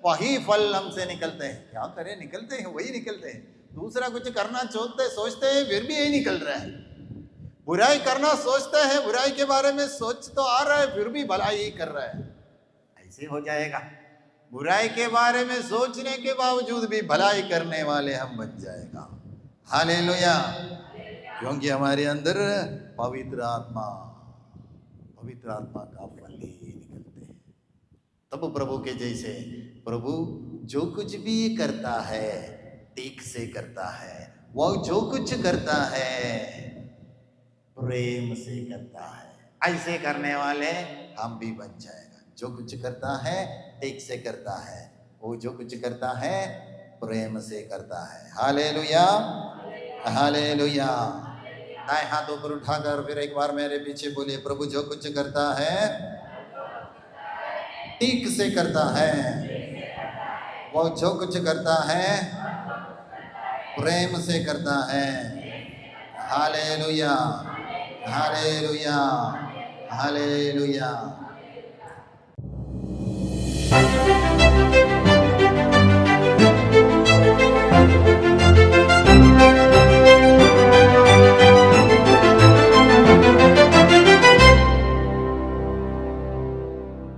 वही फल हमसे निकलते हैं। क्या करें, निकलते हैं, वही निकलते हैं। दूसरा कुछ करना सोचते हैं, फिर भी यही निकल रहा है। बुराई करना सोचते हैं, बुराई के बारे में सोच तो आ रहा है, फिर भी भलाई ही कर रहा है। ऐसे हो जाएगा, बुराई के बारे में सोचने के बावजूद भी भलाई करने वाले हम बन जाएगा। हालेलुया। क्योंकि हमारे अंदर पवित्र आत्मा का फल ही निकलते हैं। तब प्रभु के जैसे, प्रभु जो कुछ भी करता है ठीक से करता है, वो जो कुछ करता है प्रेम से करता है। ऐसे करने वाले हम भी बन जाएगा। जो कुछ करता है ठीक से करता है, वो जो कुछ करता है प्रेम से करता है। Hallelujah, hallelujah. दाएं हाथ ऊपर उठाकर फिर एक बार मेरे पीछे बोलिए, प्रभु जो कुछ करता है ठीक से करता है, वो जो कुछ करता है प्रेम से करता है। Hallelujah, hallelujah, hallelujah.